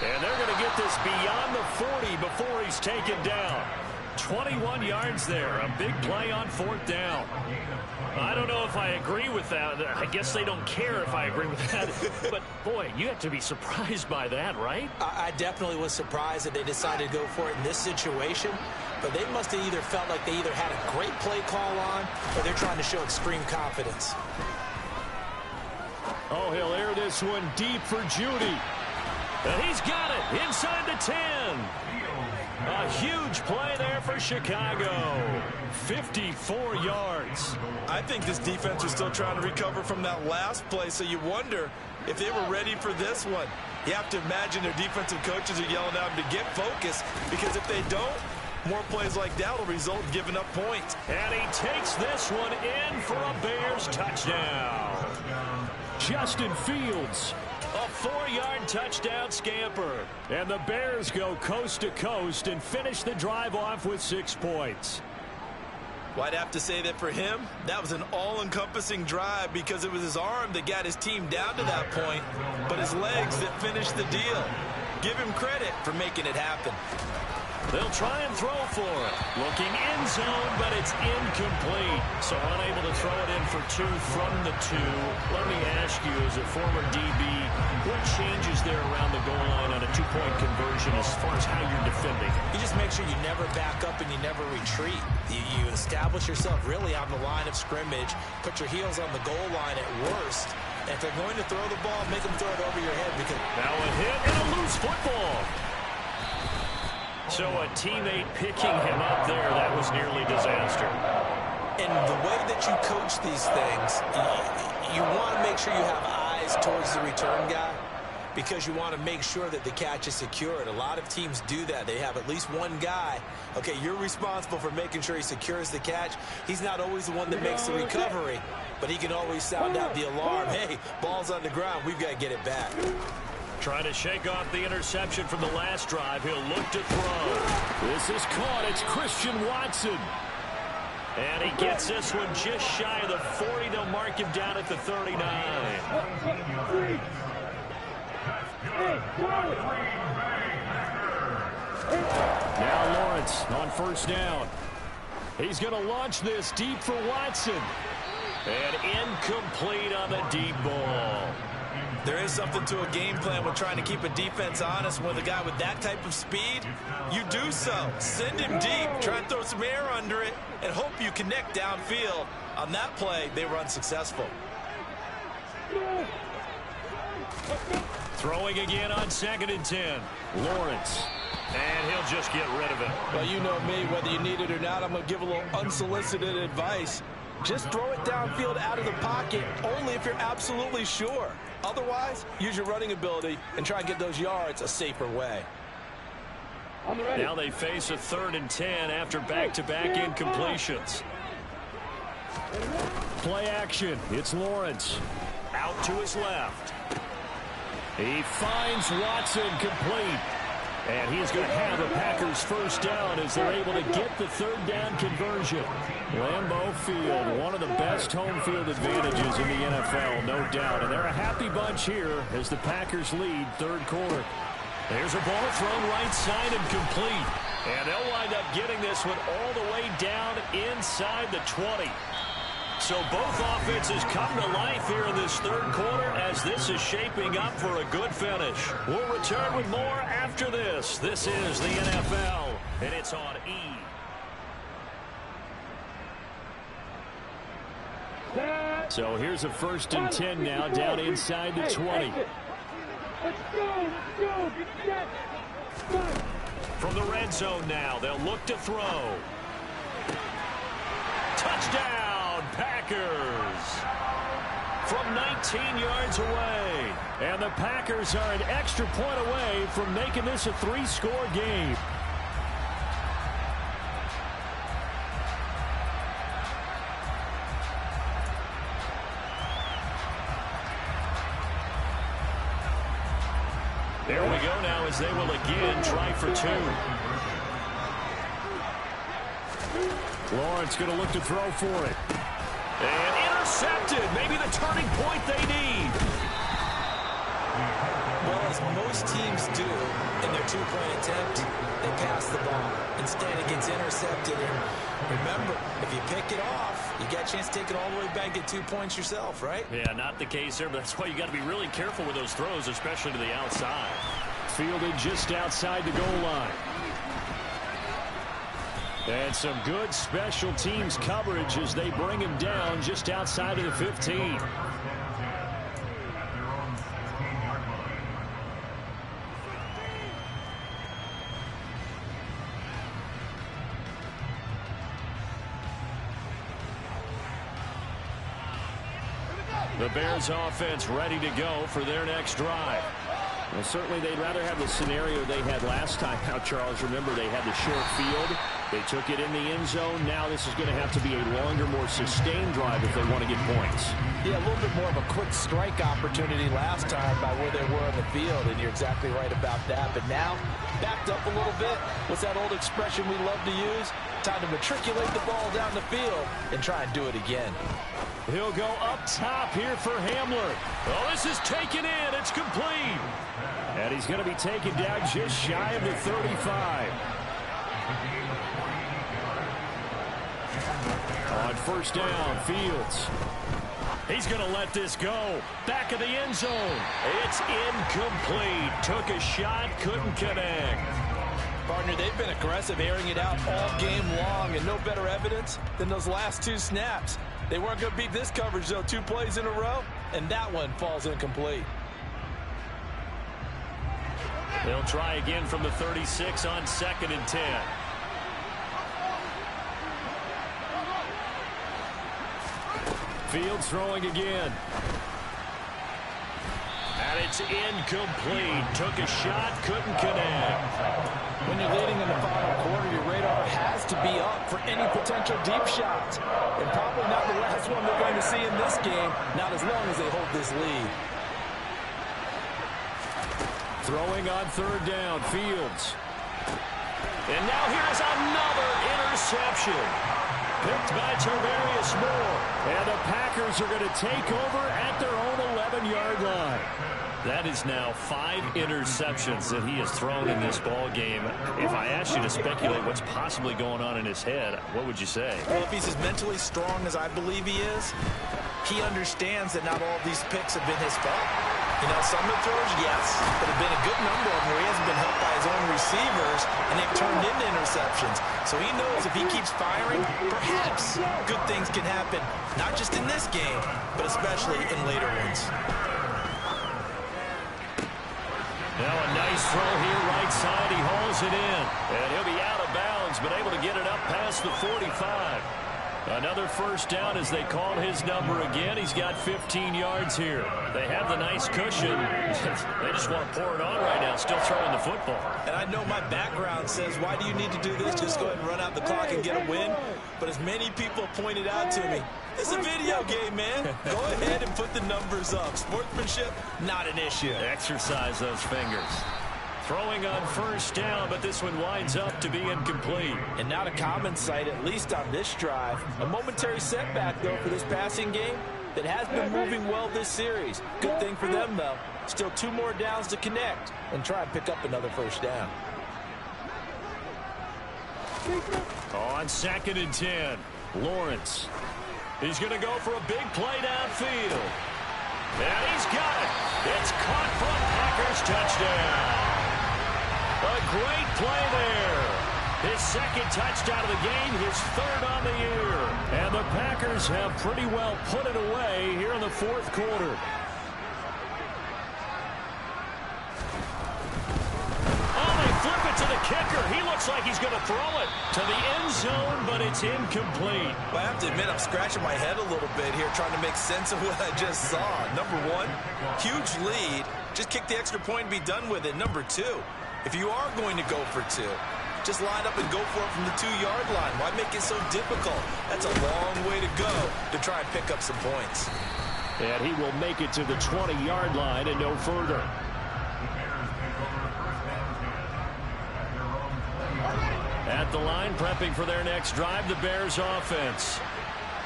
And they're going to get this beyond the 40 before he's taken down. 21 yards there, a big play on 4th down. I don't know if I agree with that. I guess they don't care if I agree with that. But, boy, you have to be surprised by that, right? I definitely was surprised that they decided to go for it in this situation. But they must have either felt like they either had a great play call on or they're trying to show extreme confidence. Oh, he'll air this one deep for Judy. And he's got it inside the 10. A huge play there for Chicago. 54 yards. I think this defense was still trying to recover from that last play, so you wonder if they were ready for this one. You have to imagine their defensive coaches are yelling at them to get focused, because if they don't, more plays like that will result in giving up points. And he takes this one in for a Bears touchdown. Justin Fields, a 4-yard touchdown scamper. And the Bears go coast to coast and finish the drive off with 6 points. Well, I'd have to say that for him, that was an all-encompassing drive because it was his arm that got his team down to that point, but his legs that finished the deal. Give him credit for making it happen. They'll try and throw for it. Looking end zone, but it's incomplete. So unable to throw it in for 2 from the 2. Let me ask you, as a former DB, what changes there around the goal line on a 2-point conversion as far as how you're defending? You just make sure you never back up and you never retreat. You establish yourself really on the line of scrimmage, put your heels on the goal line at worst, and if they're going to throw the ball, make them throw it over your head. Because now a hit and a loose football. So a teammate picking him up there, that was nearly disaster. And the way that you coach these things, you want to make sure you have eyes towards the return guy because you want to make sure that the catch is secured. A lot of teams do that. They have at least one guy. Okay, you're responsible for making sure he secures the catch. He's not always the one that makes the recovery, but he can always sound out the alarm. Hey, ball's on the ground. We've got to get it back. Trying to shake off the interception from the last drive. He'll look to throw. This is caught. It's Christian Watson. And he gets this one just shy of the 40. They'll mark him down at the 39. Now Lawrence on first down. He's going to launch this deep for Watson. And incomplete on the deep ball. There is something to a game plan with trying to keep a defense honest. With a guy with that type of speed, you do so. Send him deep. Try and throw some air under it and hope you connect downfield. On that play, they were unsuccessful. Throwing again on 2nd and 10. Lawrence. And he'll just get rid of it. Well, you know me, whether you need it or not, I'm going to give a little unsolicited advice. Just throw it downfield out of the pocket, only if you're absolutely sure. Otherwise, use your running ability and try and get those yards a safer way. Now they face a 3rd and 10 after back-to-back incompletions. Play action. It's Lawrence. Out to his left. He finds Watson complete. And he's going to have the Packers first down as they're able to get the 3rd down conversion. Lambeau Field, one of the best home field advantages in the NFL, no doubt. And they're a happy bunch here as the Packers lead 3rd quarter. There's a ball thrown right side and complete. And they'll wind up getting this one all the way down inside the 20. So both offenses come to life here in this 3rd quarter as this is shaping up for a good finish. We'll return with more after this. This is the NFL, and it's on E! So here's a 1st and 10 now down inside the 20. Let's go, get set. From the red zone now, they'll look to throw. Touchdown, Packers! From 19 yards away. And the Packers are an extra point away from making this a 3-score game. There we go now as they will again try for 2. Lawrence going to look to throw for it. And intercepted. Maybe the turning point they need. Well, as most teams do in their 2-point attempt, they pass the ball. Instead, it gets intercepted. And remember, if you pick it off, you got a chance to take it all the way back, get 2 points yourself, right? Yeah, not the case here, but that's why you got to be really careful with those throws, especially to the outside. Fielded just outside the goal line. And some good special teams coverage as they bring him down just outside of the 15. The Bears offense ready to go for their next drive. Well, certainly they'd rather have the scenario they had last time out, Charles. Remember, they had the short field. They took it in the end zone. Now this is going to have to be a longer, more sustained drive if they want to get points. Yeah, a little bit more of a quick strike opportunity last time by where they were on the field, and you're exactly right about that. But now, backed up a little bit. What's that old expression we love to use? Time to matriculate the ball down the field and try and do it again. He'll go up top here for Hamler. Oh, this is taken in. It's complete. And he's going to be taken down just shy of the 35. On first down, Fields. He's going to let this go. Back of the end zone. It's incomplete. Took a shot, couldn't connect. Partner, they've been aggressive, airing it out all game long, and no better evidence than those last 2 snaps. They weren't going to beat this coverage, though, 2 plays in a row, and that one falls incomplete. They'll try again from the 36 on 2nd and 10. Fields throwing again. And it's incomplete. Took a shot, couldn't connect. When you're leading in the final quarter, your radar has to be up for any potential deep shots. And probably not the last one they're going to see in this game, not as long as they hold this lead. Throwing on third down, Fields. And now here's another interception. Picked by Tarvarius Moore. And the Packers are going to take over at their own 11-yard line. That is now 5 interceptions that he has thrown in this ball game. If I asked you to speculate what's possibly going on in his head, what would you say? Well, if he's as mentally strong as I believe he is, he understands that not all of these picks have been his fault. You know, some of the throws, yes, but have been a good number of them where he hasn't been helped by his own receivers, and they've turned into interceptions. So he knows if he keeps firing, perhaps good things can happen, not just in this game, but especially in later ones. Now a nice throw here right side. He hauls it in. And he'll be out of bounds, but able to get it up past the 45. Another first down as they call his number again. He's got 15 yards here. They have the nice cushion. They just want to pour it on right now, still throwing the football. And I know my background says, why do you need to do this? Just go ahead and run out the clock and get a win. But as many people pointed out to me, it's a video game, man. Go ahead and put the numbers up. Sportsmanship, not an issue. Exercise those fingers. Throwing on first down, but this one winds up to be incomplete. And not a common sight, at least on this drive. A momentary setback, though, for this passing game that has been moving well this series. Good thing for them, though. Still 2 more downs to connect and try and pick up another first down. On 2nd and 10, Lawrence. He's going to go for a big play downfield. And he's got it. It's caught for a Packers touchdown. A great play there. His 2nd touchdown of the game, his 3rd on the year. And the Packers have pretty well put it away here in the 4th quarter. Oh, they flip it to the kicker. He looks like he's going to throw it to the end zone, but it's incomplete. Well, I have to admit, I'm scratching my head a little bit here trying to make sense of what I just saw. Number 1, huge lead. Just kick the extra point and be done with it. Number 2, if you are going to go for 2, just line up and go for it from the 2-yard line. Why make it so difficult? That's a long way to go to try and pick up some points. And he will make it to the 20-yard line and no further. At the line, prepping for their next drive, the Bears offense.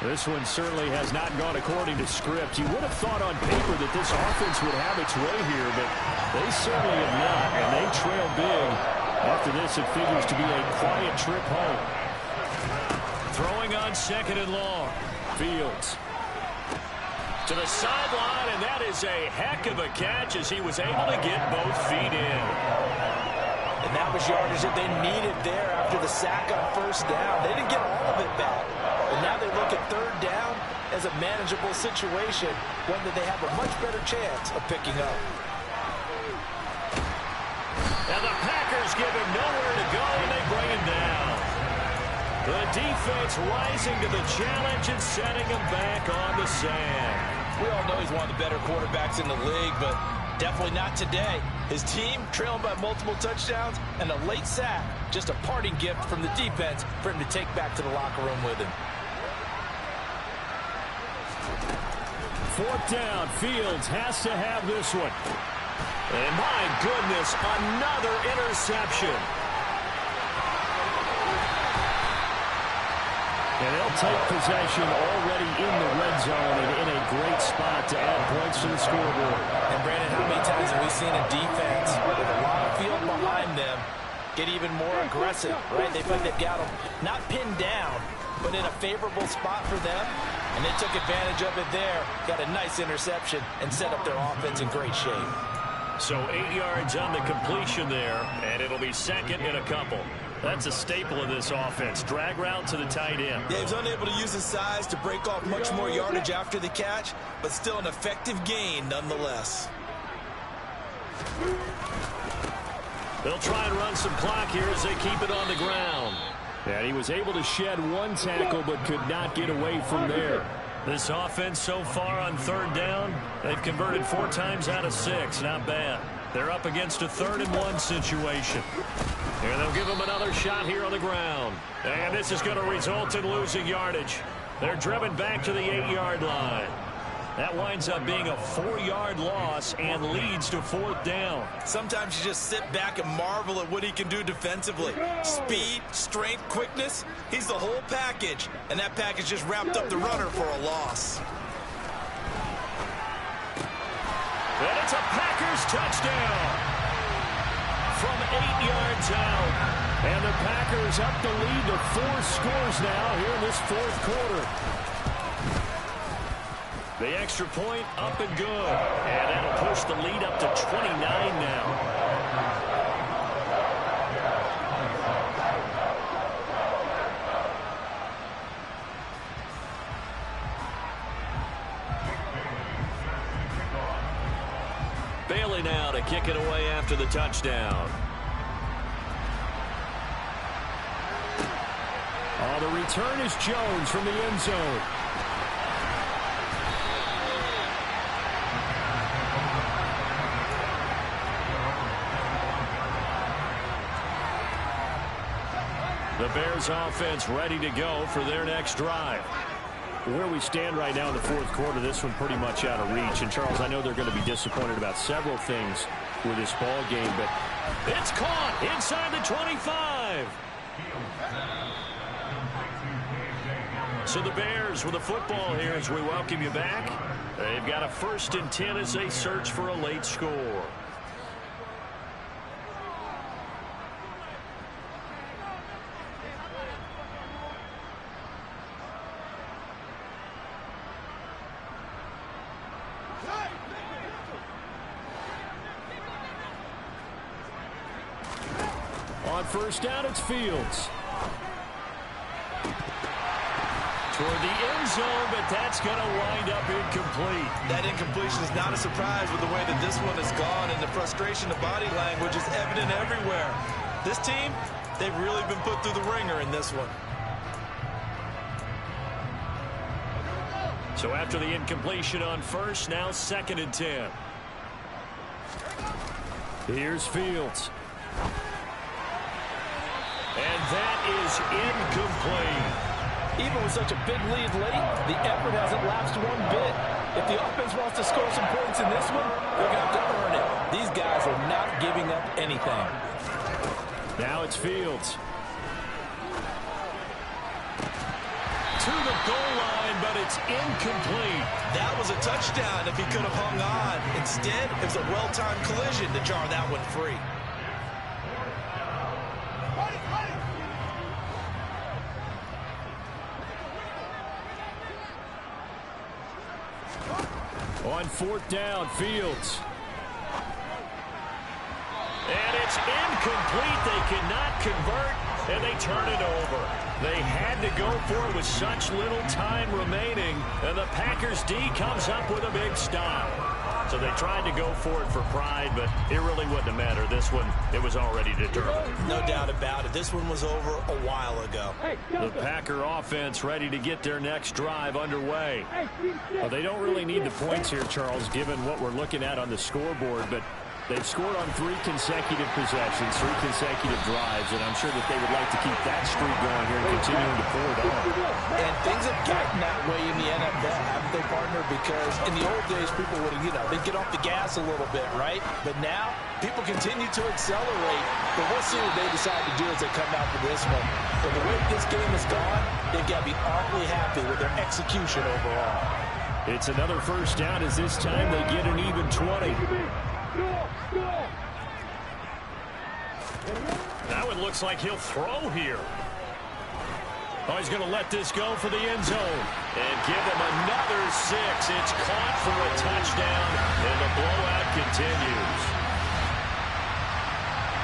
This one certainly has not gone according to script. You would have thought on paper that this offense would have its way here, but they certainly have not, and they trail big. After this, it figures to be a quiet trip home. Throwing on 2nd and long. Fields. To the sideline, and that is a heck of a catch as he was able to get both feet in. And that was yardage that they needed there after the sack on first down. They didn't get all of it back. And now they look at 3rd down as a manageable situation, one that they have a much better chance of picking up. And the Packers give him nowhere to go, and they bring him down. The defense rising to the challenge and setting him back on the sand. We all know he's one of the better quarterbacks in the league, but definitely not today. His team trailing by multiple touchdowns and a late sack. Just a parting gift from the defense for him to take back to the locker room with him. 4th down. Fields has to have this one. And my goodness, another interception. And they'll take possession already in the red zone and in a great spot to add points to the scoreboard. And Brandon, how many times have we seen a defense with a lot of field behind them get even more aggressive, right? They feel they've got them not pinned down, but in a favorable spot for them. And they took advantage of it there, got a nice interception, and set up their offense in great shape. So 8 yards on the completion there, and it'll be 2nd and a couple. That's a staple of this offense. Drag route to the tight end. Yeah, he was unable to use his size to break off much more yardage after the catch, but still an effective gain nonetheless. They'll try and run some clock here as they keep it on the ground. And he was able to shed 1 tackle but could not get away from there. This offense so far on third down, they've converted 4 times out of 6. Not bad. They're up against a 3rd-and-1 situation. And they'll give them another shot here on the ground. And this is going to result in losing yardage. They're driven back to the 8-yard line. That winds up being a 4-yard loss and leads to 4th down. Sometimes you just sit back and marvel at what he can do defensively. Speed, strength, quickness. He's the whole package. And that package just wrapped up the runner for a loss. And it's a Packers touchdown from 8 yards out. And the Packers up the lead to 4 scores now here in this 4th quarter. The extra point up and good. And that'll push the lead up to 29 now. Bailey now to kick it away after the touchdown. Oh, the return is Jones from the end zone. The Bears offense ready to go for their next drive. Where we stand right now in the 4th quarter, this one pretty much out of reach. And, Charles, I know they're going to be disappointed about several things with this ball game, but it's caught inside the 25. So the Bears with the football here as we welcome you back. They've got a 1st and 10 as they search for a late score. On 1st down, it's Fields. Toward the end zone, but that's going to wind up incomplete. That incompletion is not a surprise with the way that this one has gone, and the frustration of body language is evident everywhere. This team, they've really been put through the ringer in this one. So after the incompletion on 1st, now 2nd and 10. Here's Fields. And that is incomplete. Even with such a big lead late, the effort hasn't lapsed one bit. If the offense wants to score some points in this one, they're going to have to earn it. These guys are not giving up anything. Now it's Fields. To the goal line, but it's incomplete. That was a touchdown if he could have hung on. Instead, it was a well-timed collision to jar that one free. On 4th down, Fields. And it's incomplete. They cannot convert, and they turn it over. They had to go for it with such little time remaining, and the Packers D comes up with a big stop. So they tried to go for it for pride, but it really wouldn't have mattered. This one, it was already determined. No doubt about it. This one was over a while ago. The Packer offense ready to get their next drive underway. Well, they don't really need the points here, Charles, given what we're looking at on the scoreboard, but they've scored on 3 consecutive possessions, 3 consecutive drives, and I'm sure that they would like to keep that streak going here and continuing to pour it on. And things have gotten that way in the NFL, haven't they, partner? Because in the old days, people would, they'd get off the gas a little bit, right? But now, people continue to accelerate. But we'll see what they decide to do as they come out for this one. But the way this game has gone, they've got to be awfully happy with their execution overall. It's another 1st down as this time they get an even 20. Now it looks like he'll throw here. Oh, he's going to let this go for the end zone. And give him another 6. It's caught for a touchdown, and the blowout continues.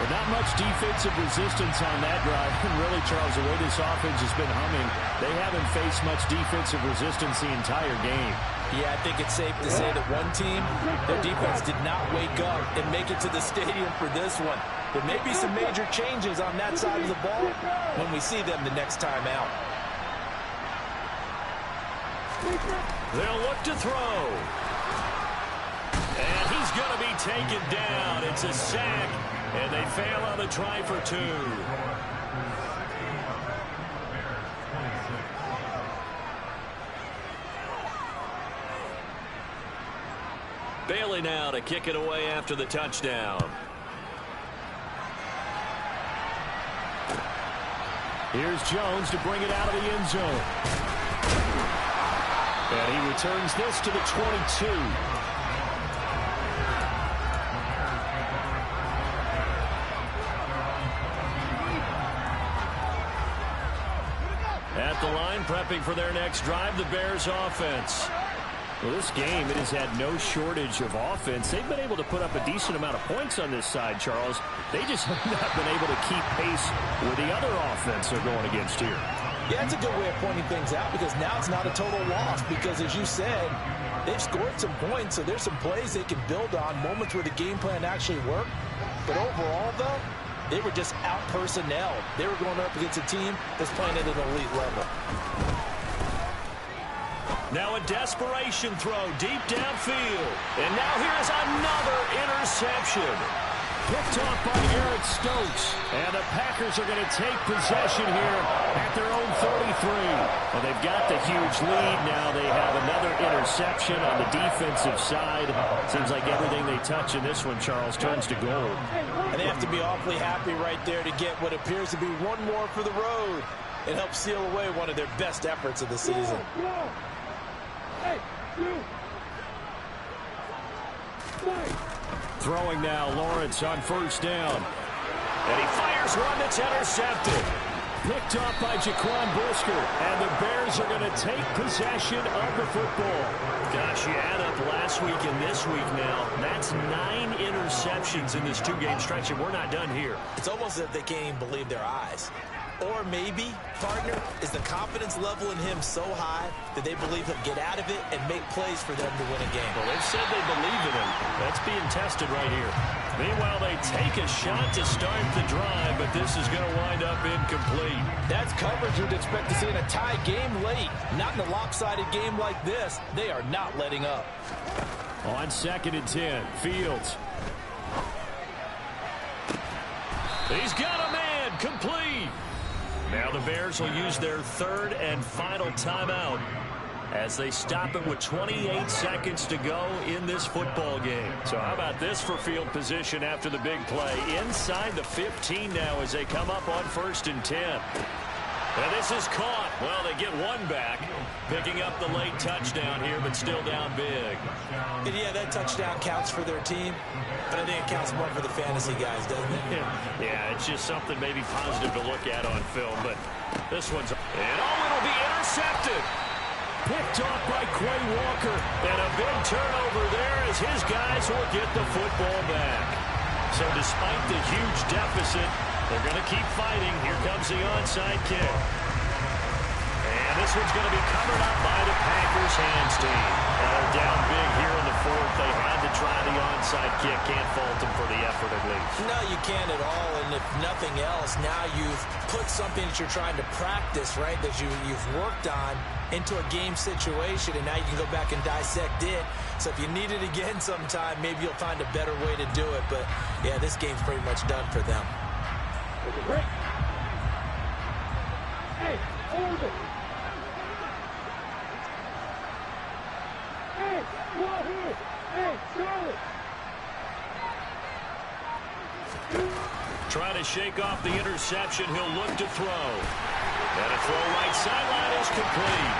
But not much defensive resistance on that drive. And really, Charles, the way this offense has been humming, they haven't faced much defensive resistance the entire game. Yeah, I think it's safe to say that one team, their defense did not wake up and make it to the stadium for this one. There may be some major changes on that side of the ball when we see them the next time out. They'll look to throw. And he's going to be taken down. It's a sack, and they fail on the try for 2. Bailey now to kick it away after the touchdown. Here's Jones to bring it out of the end zone. And he returns this to the 22. At the line, prepping for their next drive, the Bears offense. Well, this game, it has had no shortage of offense. They've been able to put up a decent amount of points on this side, Charles. They just have not been able to keep pace with the other offense they're going against here. Yeah, it's a good way of pointing things out because now it's not a total loss because, as you said, they've scored some points, so there's some plays they can build on, moments where the game plan actually worked. But overall, though, they were just out-personnelled. They were going up against a team that's playing at an elite level. Now a desperation throw deep downfield. And now here's another interception. Picked off by Eric Stokes. And the Packers are going to take possession here at their own 33. Well, they've got the huge lead. Now they have another interception on the defensive side. Seems like everything they touch in this one, Charles, turns to gold. And they have to be awfully happy right there to get what appears to be one more for the road. It helps seal away one of their best efforts of the season. Throwing now, Lawrence on first down. And he fires one that's intercepted. Picked off by Jaquan Brisker. And the Bears are going to take possession of the football. Gosh, you add up last week and this week now. That's 9 interceptions in this 2-game stretch, and we're not done here. It's almost as if they can't even believe their eyes. Or maybe, partner, is the confidence level in him so high that they believe he'll get out of it and make plays for them to win a game. Well, they've said they believe in him. That's being tested right here. Meanwhile, they take a shot to start the drive, but this is going to wind up incomplete. That's coverage you'd expect to see in a tie game late. Not in a lopsided game like this. They are not letting up. On 2nd and 10, Fields. He's got a man, complete. Now the Bears will use their 3rd and final timeout as they stop it with 28 seconds to go in this football game. So how about this for field position after the big play? Inside the 15 now as they come up on 1st and 10. And this is caught. Well, they get one back, picking up the late touchdown here, but still down big. And yeah, that touchdown counts for their team, but I think it counts more for the fantasy guys, doesn't it? Yeah, it's just something maybe positive to look at on film, but this one's... And it'll be intercepted. Picked off by Quay Walker. And a big turnover there as his guys will get the football back. So despite the huge deficit, they're going to keep fighting. Here comes the onside kick. And this one's going to be covered up by the Packers hands team. They're down big here in the 4th. They had to try the onside kick. Can't fault them for the effort at least. No, you can't at all. And if nothing else, now you've put something that you're trying to practice, right, that you've worked on into a game situation, and now you can go back and dissect it. So if you need it again sometime, maybe you'll find a better way to do it. But, yeah, this game's pretty much done for them. Hey, hold it. Hey, come here. Hey, Charlie. Trying to shake off the interception. He'll look to throw. And a throw right sideline is complete.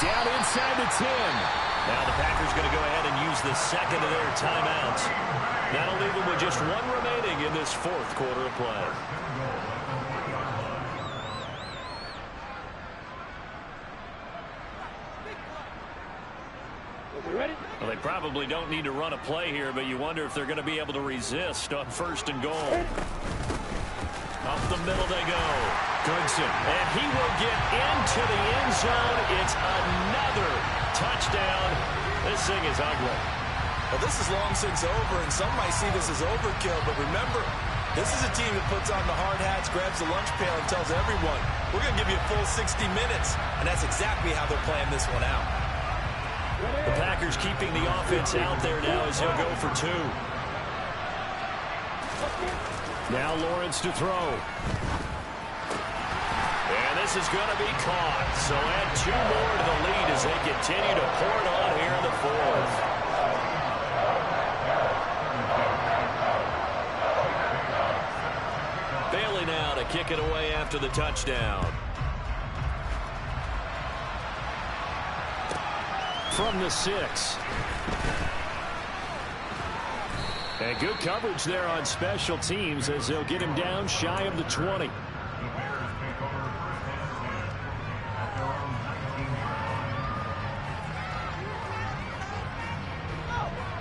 Down inside the 10. Now the Packers going to go ahead and use the 2nd of their timeouts. That'll leave them with just 1 remaining in this 4th quarter of play. Well, they probably don't need to run a play here, but you wonder if they're going to be able to resist on 1st and goal. Up the middle they go. Goodson. And he will get into the end zone. It's another touchdown. This thing is ugly. Well, this is long since over, and some might see this as overkill, but remember, this is a team that puts on the hard hats, grabs the lunch pail, and tells everyone, we're going to give you a full 60 minutes. And that's exactly how they're playing this one out. The Packers keeping the offense out there now as they'll go for 2. Now Lawrence to throw. And this is going to be caught. So add 2 more to the lead as they continue to pour it on here in the 4th. Bailey now to kick it away after the touchdown. From the 6. And good coverage there on special teams as they'll get him down shy of the 20.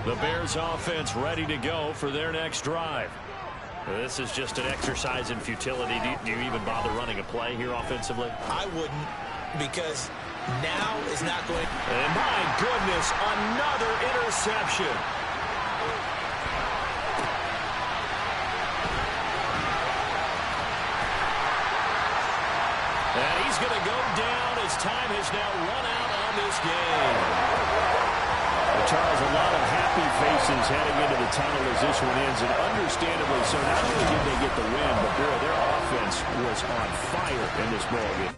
The Bears offense ready to go for their next drive. This is just an exercise in futility. Do you even bother running a play here offensively? I wouldn't, because now is not going. And my goodness, another interception. And he's going to go down as time has now run out on this game. Well, Charles, a lot of happy faces heading into the tunnel as this one ends, and understandably so. Not only did they get the win, but boy, their offense was on fire in this ball game.